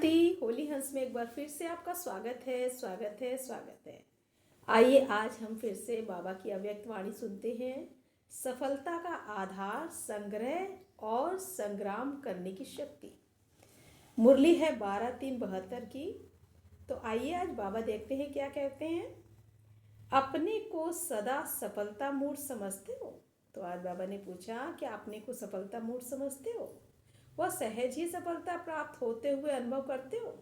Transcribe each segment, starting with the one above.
शांति। होली हंस में एक बार फिर से आपका स्वागत है, स्वागत है, स्वागत है। आइए आज हम फिर से बाबा की अव्यक्त वाणी सुनते हैं। सफलता का आधार संग्रह और संग्राम करने की शक्ति। मुरली है 12/3/72 की। तो आइए आज बाबा देखते हैं क्या कहते हैं। अपने को सदा सफलता मूड समझते हो? तो आज बाबा ने पूछा कि अपने को सफलता मूड समझते हो? वह सहज ही सफलता प्राप्त होते हुए अनुभव करते हो?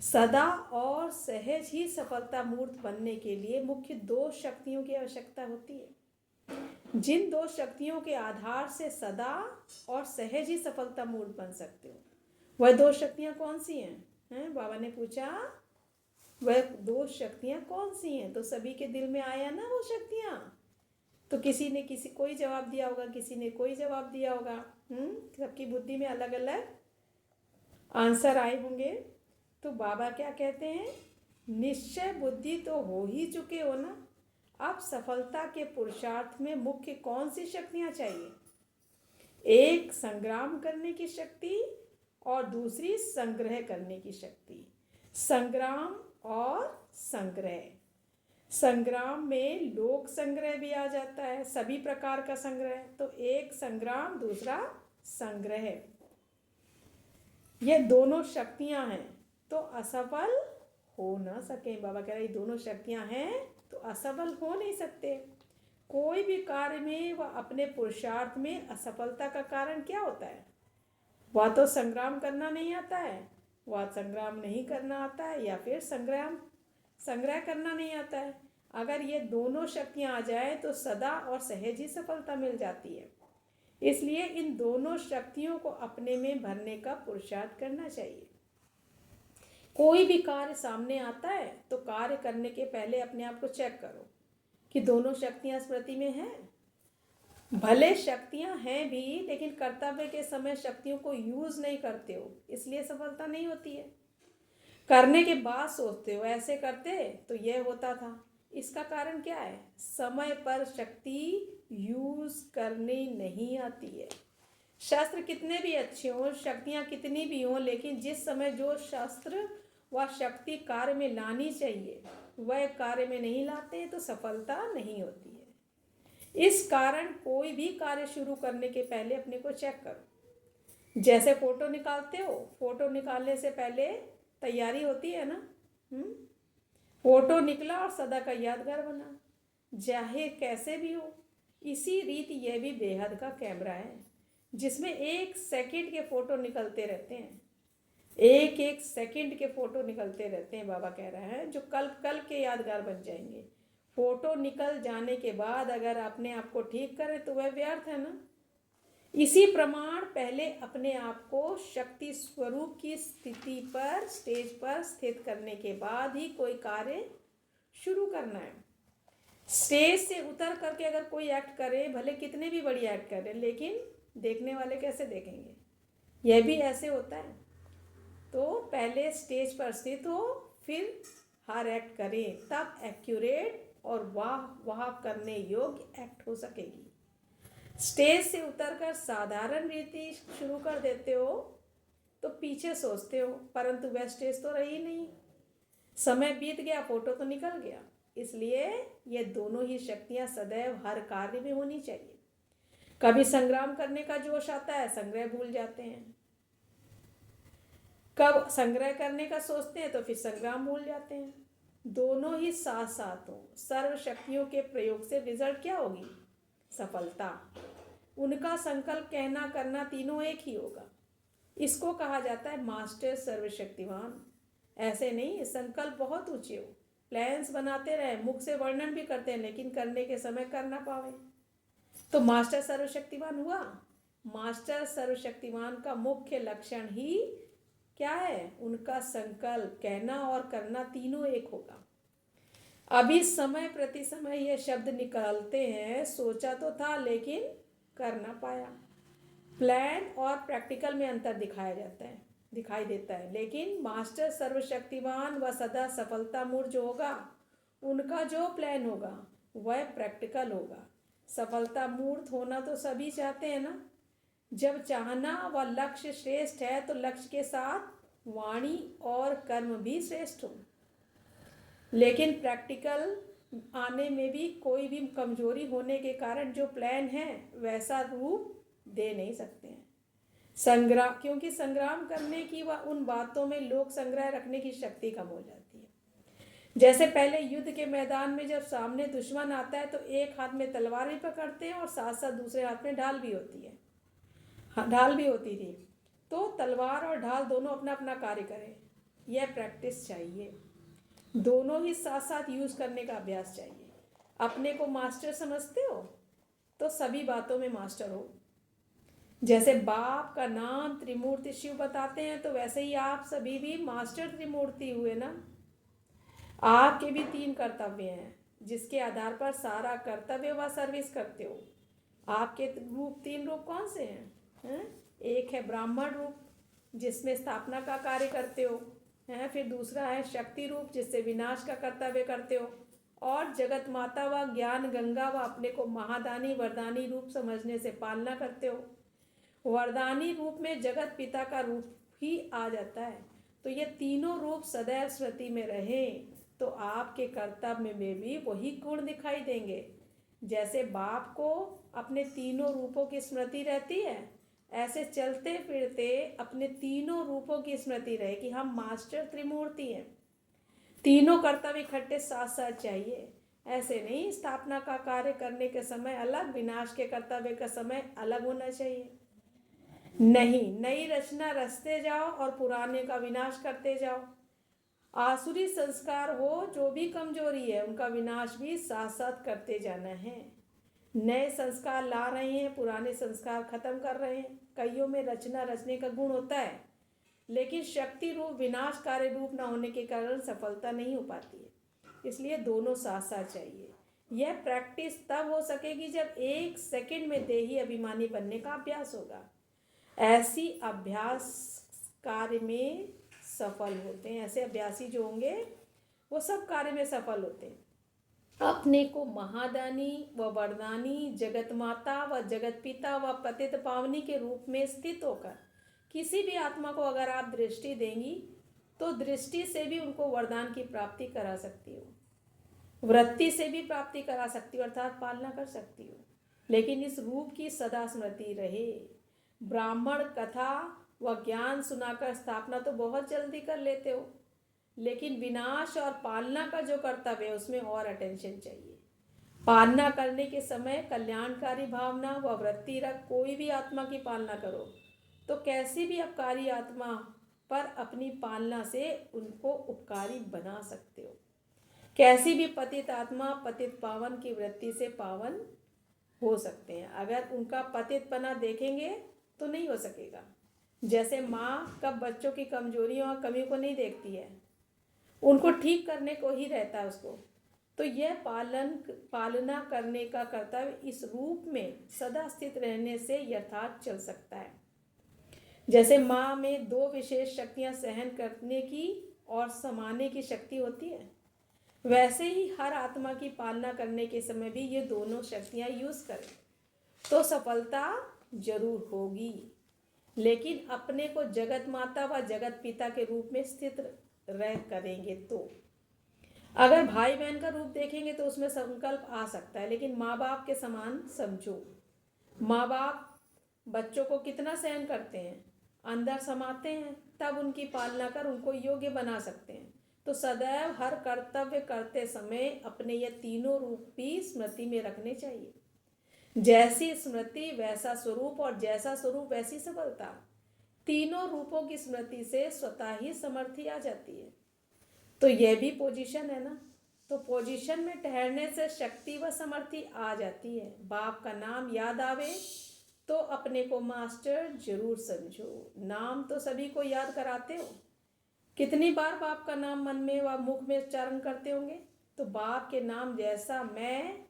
सदा और सहज ही सफलता मूर्त बनने के लिए मुख्य 2 शक्तियों की आवश्यकता होती है। जिन 2 शक्तियों के आधार से सदा और सहज ही सफलता मूर्त बन सकते हो, वह 2 शक्तियां कौन सी हैं? बाबा ने पूछा वह 2 शक्तियां कौन सी हैं? तो सभी के दिल में आया ना वो शक्तियां। तो किसी ने कोई जवाब दिया होगा, किसी ने कोई जवाब दिया होगा। सबकी बुद्धि में अलग अलग आंसर आए होंगे। तो बाबा क्या कहते हैं, निश्चय बुद्धि तो हो ही चुके हो ना। अब सफलता के पुरुषार्थ में मुख्य कौन सी शक्तियां चाहिए? एक संग्राम करने की शक्ति और दूसरी संग्रह करने की शक्ति। संग्राम और संग्रह। संग्राम में लोक संग्रह भी आ जाता है, सभी प्रकार का संग्रह। तो एक संग्राम, दूसरा संग्रह, ये दोनों शक्तियां हैं तो असफल हो ना सके। बाबा कह रहे हैं दोनों शक्तियां हैं तो असफल हो नहीं सकते। कोई भी कार्य में व अपने पुरुषार्थ में असफलता का कारण क्या होता है? वह तो संग्राम करना नहीं आता है, वह संग्राम नहीं करना आता है, या फिर संग्रह करना नहीं आता है। अगर ये दोनों शक्तियां आ जाए तो सदा और सहज ही सफलता मिल जाती है। इसलिए इन दोनों शक्तियों को अपने में भरने का पुरुषार्थ करना चाहिए। कोई भी कार्य सामने आता है तो कार्य करने के पहले अपने आप को चेक करो कि दोनों शक्तियां स्मृति में हैं। भले शक्तियां हैं भी, लेकिन कर्तव्य के समय शक्तियों को यूज नहीं करते हो, इसलिए सफलता नहीं होती है। करने के बाद सोचते हो ऐसे करते तो यह होता था। इसका कारण क्या है? समय पर शक्ति यूज करनी नहीं आती है। शास्त्र कितने भी अच्छे हों, शक्तियां कितनी भी हों, लेकिन जिस समय जो शास्त्र व शक्ति कार्य में लानी चाहिए वह कार्य में नहीं लाते तो सफलता नहीं होती है। इस कारण कोई भी कार्य शुरू करने के पहले अपने को चेक करो। जैसे फोटो निकालते हो, फोटो निकालने से पहले तैयारी होती है ना। फोटो निकला और सदा का यादगार बना, चाहे कैसे भी हो। इसी रीति यह भी बेहद का कैमरा है जिसमें 1 सेकंड के फोटो निकलते रहते हैं। 1 सेकंड के फोटो निकलते रहते हैं। बाबा कह रहे हैं जो कल के यादगार बन जाएंगे। फोटो निकल जाने के बाद अगर अपने आप को ठीक करें तो वह व्यर्थ है ना। इसी प्रमाण पहले अपने आप को शक्ति स्वरूप की स्थिति पर, स्टेज पर स्थित करने के बाद ही कोई कार्य शुरू करना है। स्टेज से उतर करके अगर कोई एक्ट करे, भले कितने भी बढ़िया एक्ट करे, लेकिन देखने वाले कैसे देखेंगे? यह भी ऐसे होता है। तो पहले स्टेज पर स्थित हो, फिर हर एक्ट करें, तब एक्यूरेट और वाह करने योग्य एक्ट हो सकेगी। स्टेज से उतरकर साधारण रीति शुरू कर देते हो तो पीछे सोचते हो, परंतु वह स्टेज तो रही नहीं। समय बीत गया, फोटो तो निकल गया। इसलिए ये दोनों ही शक्तियां सदैव हर कार्य में होनी चाहिए। कभी संग्राम करने का जोश आता है, संग्रह भूल जाते हैं। कब संग्रह करने का सोचते हैं तो फिर संग्राम भूल जाते हैं। दोनों ही साथ साथ हो। सर्व शक्तियों के प्रयोग से रिजल्ट क्या होगी? सफलता। उनका संकल्प, कहना, करना तीनों एक ही होगा। इसको कहा जाता है मास्टर सर्वशक्तिवान। ऐसे नहीं, संकल्प बहुत ऊंचे हो, प्लान्स बनाते रहे, मुख से वर्णन भी करते हैं, लेकिन करने के समय कर ना पावे तो मास्टर सर्वशक्तिवान हुआ? मास्टर सर्वशक्तिवान का मुख्य लक्षण ही क्या है? उनका संकल्प, कहना और करना तीनों एक होगा। अभी समय प्रति समय ये शब्द निकालते हैं, सोचा तो था लेकिन कर ना पाया। प्लान और प्रैक्टिकल में अंतर दिखाई देता है। लेकिन मास्टर सर्वशक्तिवान व सदा सफलता मूर्त जो होगा, उनका जो प्लान होगा वह प्रैक्टिकल होगा। सफलता मूर्त होना तो सभी चाहते हैं ना, जब चाहना व लक्ष्य श्रेष्ठ है तो लक्ष्य के साथ वाणी और कर्म भी श्रेष्ठ हो। लेकिन प्रैक्टिकल आने में भी कोई भी कमजोरी होने के कारण जो प्लान है वैसा रूप दे नहीं सकते हैं। क्योंकि संग्राम करने की व उन बातों में लोक संग्रह रखने की शक्ति कम हो जाती है। जैसे पहले युद्ध के मैदान में जब सामने दुश्मन आता है तो एक हाथ में तलवार भी पकड़ते हैं और साथ साथ दूसरे हाथ में ढाल भी होती है। हाँ, ढाल भी होती थी। तो तलवार और ढाल दोनों अपना अपना कार्य करें, यह प्रैक्टिस चाहिए। दोनों ही साथ साथ यूज करने का अभ्यास चाहिए। अपने को मास्टर समझते हो तो सभी बातों में मास्टर हो। जैसे बाप का नाम त्रिमूर्ति शिव बताते हैं तो वैसे ही आप सभी भी मास्टर त्रिमूर्ति हुए ना। आपके भी 3 कर्तव्य हैं जिसके आधार पर सारा कर्तव्य व सर्विस करते हो। आपके 3 रूप कौन से हैं? एक है ब्राह्मण रूप जिसमें स्थापना का कार्य करते हो, हैं। फिर दूसरा है शक्ति रूप जिससे विनाश का कर्तव्य करते हो, और जगत माता व ज्ञान गंगा व अपने को महादानी वरदानी रूप समझने से पालना करते हो। वरदानी रूप में जगत पिता का रूप ही आ जाता है। तो ये तीनों रूप सदैव स्मृति में रहें तो आपके कर्तव्य में भी वही गुण दिखाई देंगे। जैसे बाप को अपने तीनों रूपों की स्मृति रहती है, ऐसे चलते फिरते अपने तीनों रूपों की स्मृति रहे कि हम मास्टर त्रिमूर्ति हैं। तीनों कर्तव्य इकट्ठे साथ साथ चाहिए। ऐसे नहीं स्थापना का कार्य करने के समय अलग, विनाश के कर्तव्य का समय अलग होना चाहिए। नहीं, नई रचना रचते जाओ और पुराने का विनाश करते जाओ। आसुरी संस्कार हो, जो भी कमजोरी है उनका विनाश भी साथ साथ करते जाना है। नए संस्कार ला रहे हैं, पुराने संस्कार खत्म कर रहे हैं। कईयों में रचना रचने का गुण होता है लेकिन शक्ति रूप विनाशकारी रूप न होने के कारण सफलता नहीं हो पाती है। इसलिए दोनों साथ साथ चाहिए। यह प्रैक्टिस तब हो सकेगी जब 1 सेकंड में देही अभिमानी बनने का अभ्यास होगा। ऐसी अभ्यास कार्य में सफल होते हैं। ऐसे अभ्यासी जो होंगे वो सब कार्य में सफल होते हैं। अपने को महादानी व वरदानी, जगत माता व जगत पिता व पतित पावनी के रूप में स्थित होकर किसी भी आत्मा को अगर आप दृष्टि देंगी तो दृष्टि से भी उनको वरदान की प्राप्ति करा सकती हो, वृत्ति से भी प्राप्ति करा सकती हो, अर्थात पालना कर सकती हो। लेकिन इस रूप की सदा स्मृति रहे। ब्राह्मण कथा व ज्ञान सुनाकर स्थापना तो बहुत जल्दी कर लेते हो, लेकिन विनाश और पालना का जो कर्तव्य है उसमें और अटेंशन चाहिए। पालना करने के समय कल्याणकारी भावना व वृत्ति रख कोई भी आत्मा की पालना करो तो कैसी भी अपकारी आत्मा पर अपनी पालना से उनको उपकारी बना सकते हो। कैसी भी पतित आत्मा पतित पावन की वृत्ति से पावन हो सकते हैं। अगर उनका पतितपना देखेंगे तो नहीं हो सकेगा। जैसे माँ कब बच्चों की कमजोरियों और कमियों को नहीं देखती है, उनको ठीक करने को ही रहता है उसको। तो यह पालना करने का कर्तव्य इस रूप में सदा स्थित रहने से यथार्थ चल सकता है। जैसे माँ में 2 विशेष शक्तियाँ सहन करने की और समाने की शक्ति होती है, वैसे ही हर आत्मा की पालना करने के समय भी ये दोनों शक्तियाँ यूज करें तो सफलता जरूर होगी। लेकिन अपने को जगत माता व जगत पिता के रूप में स्थित रह करेंगे तो अगर भाई बहन का रूप देखेंगे तो उसमें संकल्प आ सकता है, लेकिन माँ बाप के समान समझो। माँ बाप बच्चों को कितना सहन करते हैं, अंदर समाते हैं, तब उनकी पालना कर उनको योग्य बना सकते हैं। तो सदैव हर कर्तव्य करते समय अपने ये तीनों रूप भी स्मृति में रखने चाहिए। जैसी स्मृति वैसा स्वरूप और जैसा स्वरूप वैसी सफलता। तीनों रूपों की स्मृति से स्वतः ही समर्थी आ जाती है। तो यह भी पोजीशन है ना। तो पोजीशन में ठहरने से शक्ति व समर्थी आ जाती है। बाप का नाम याद आवे तो अपने को मास्टर जरूर समझो। नाम तो सभी को याद कराते हो, कितनी बार बाप का नाम मन में व मुख में उच्चारण करते होंगे। तो बाप के नाम जैसा मैं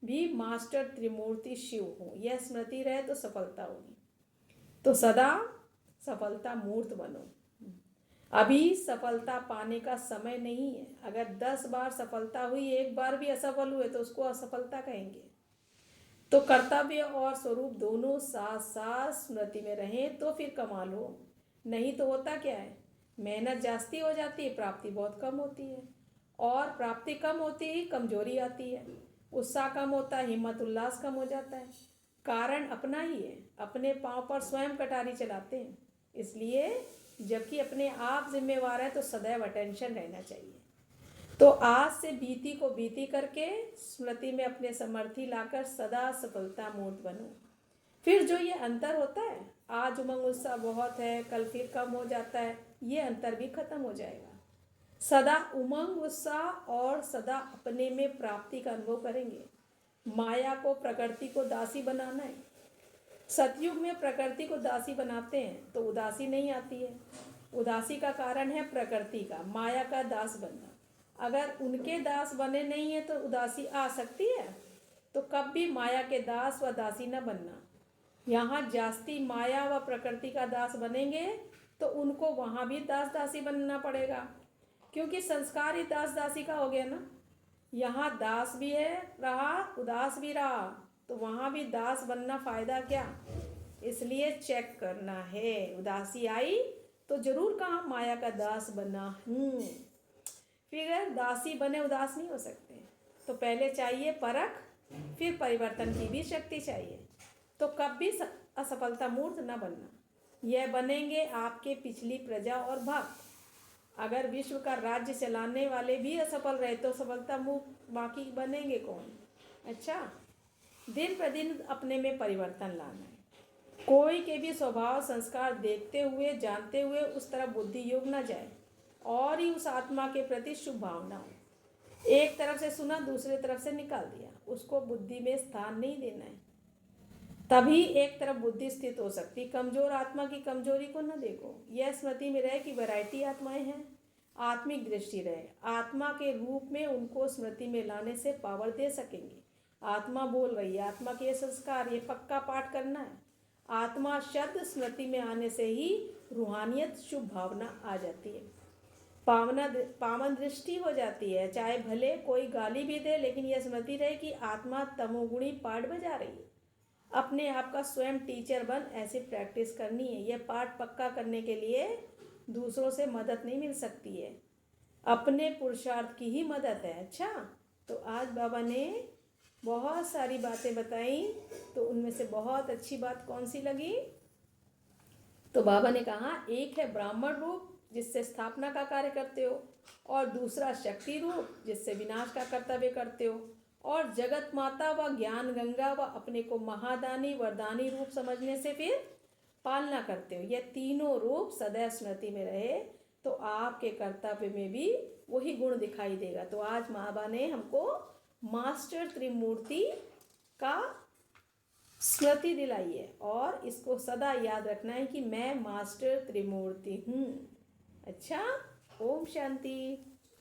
भी मास्टर त्रिमूर्ति शिव हूँ, यह स्मृति रहे तो सफलता होगी। तो सदा सफलता मूर्त बनो। अभी सफलता पाने का समय नहीं है। अगर 10 बार सफलता हुई, 1 बार भी असफल हुए तो उसको असफलता कहेंगे। तो कर्तव्य और स्वरूप दोनों साथ साथ स्मृति में रहें तो फिर कमाल हो। नहीं तो होता क्या है, मेहनत जास्ती हो जाती है, प्राप्ति बहुत कम होती है, और प्राप्ति कम होती ही कमजोरी आती है, उत्साह कम होता है, हिम्मत उल्लास कम हो जाता है। कारण अपना ही है, अपने पाँव पर स्वयं कटारी चलाते हैं। इसलिए जबकि अपने आप जिम्मेवार है तो सदैव अटेंशन रहना चाहिए। तो आज से बीती को बीती करके स्मृति में अपने समर्थी लाकर सदा सफलता मूर्त बनो। फिर जो ये अंतर होता है, आज उमंग उत्साह बहुत है, कल फिर कम हो जाता है, ये अंतर भी खत्म हो जाएगा। सदा उमंग उत्साह और सदा अपने में प्राप्ति का अनुभव करेंगे। माया को, प्रकृति को दासी बनाना है। सतयुग में प्रकृति को दासी बनाते हैं तो उदासी नहीं आती है। उदासी का कारण है प्रकृति का, माया का दास बनना। अगर उनके दास बने नहीं है तो उदासी आ सकती है। तो कब भी माया के दास व दासी न बनना। यहाँ जास्ती माया व प्रकृति का दास बनेंगे तो उनको वहाँ भी दास दासी बनना पड़ेगा, क्योंकि संस्कार ही दास दासी का हो गया ना। यहाँ दास भी है रहा, उदास भी रहा, तो वहाँ भी दास बनना फायदा क्या। इसलिए चेक करना है, उदासी आई तो जरूर कहाँ माया का दास बना हूँ। फिर दासी बने उदास नहीं हो सकते। तो पहले चाहिए परख, फिर परिवर्तन की भी शक्ति चाहिए। तो कब भी असफलता मूर्त न बनना। यह बनेंगे आपके पिछली प्रजा और भक्त। अगर विश्व का राज्य चलाने वाले भी असफल रहे तो सफलता मुक्त बाकी बनेंगे कौन। अच्छा, दिन प्रतिदिन अपने में परिवर्तन लाना है। कोई के भी स्वभाव संस्कार देखते हुए जानते हुए उस तरफ बुद्धि योग न जाए, और ही उस आत्मा के प्रति शुभ भावना हो। एक तरफ से सुना, दूसरे तरफ से निकाल दिया, उसको बुद्धि में स्थान नहीं देना है। तभी एक तरफ बुद्धि स्थित हो सकती। कमजोर आत्मा की कमजोरी को न देखो। यह स्मृति में रहे कि वैरायटी आत्माएं हैं, आत्मिक दृष्टि रहे। आत्मा के रूप में उनको स्मृति में लाने से पावर दे सकेंगे। आत्मा बोल रही है, आत्मा के संस्कार, ये पक्का पाठ करना है। आत्मा शब्द स्मृति में आने से ही रूहानियत, शुभ भावना आ जाती है, पावन दृष्टि हो जाती है। चाहे भले कोई गाली भी दे, लेकिन यह स्मृति रहे कि आत्मा तमोगुणी पाठ बजा रही है। अपने आप का स्वयं टीचर बन ऐसी प्रैक्टिस करनी है। यह पाठ पक्का करने के लिए दूसरों से मदद नहीं मिल सकती है, अपने पुरुषार्थ की ही मदद है। अच्छा, तो आज बाबा ने बहुत सारी बातें बताई, तो उनमें से बहुत अच्छी बात कौन सी लगी। तो बाबा ने कहा, एक है ब्राह्मण रूप जिससे स्थापना का कार्य करते हो, और दूसरा शक्ति रूप जिससे विनाश का कर्तव्य करते हो, और जगत माता व ज्ञान गंगा व अपने को महादानी वरदानी रूप समझने से फिर पालना करते हो। यह तीनों रूप सदैव स्मृति में रहे तो आपके कर्तव्य में भी वही गुण दिखाई देगा। तो आज बाबा ने हमको मास्टर त्रिमूर्ति का स्मृति दिलाई है, और इसको सदा याद रखना है कि मैं मास्टर त्रिमूर्ति हूँ। अच्छा, ओम शांति।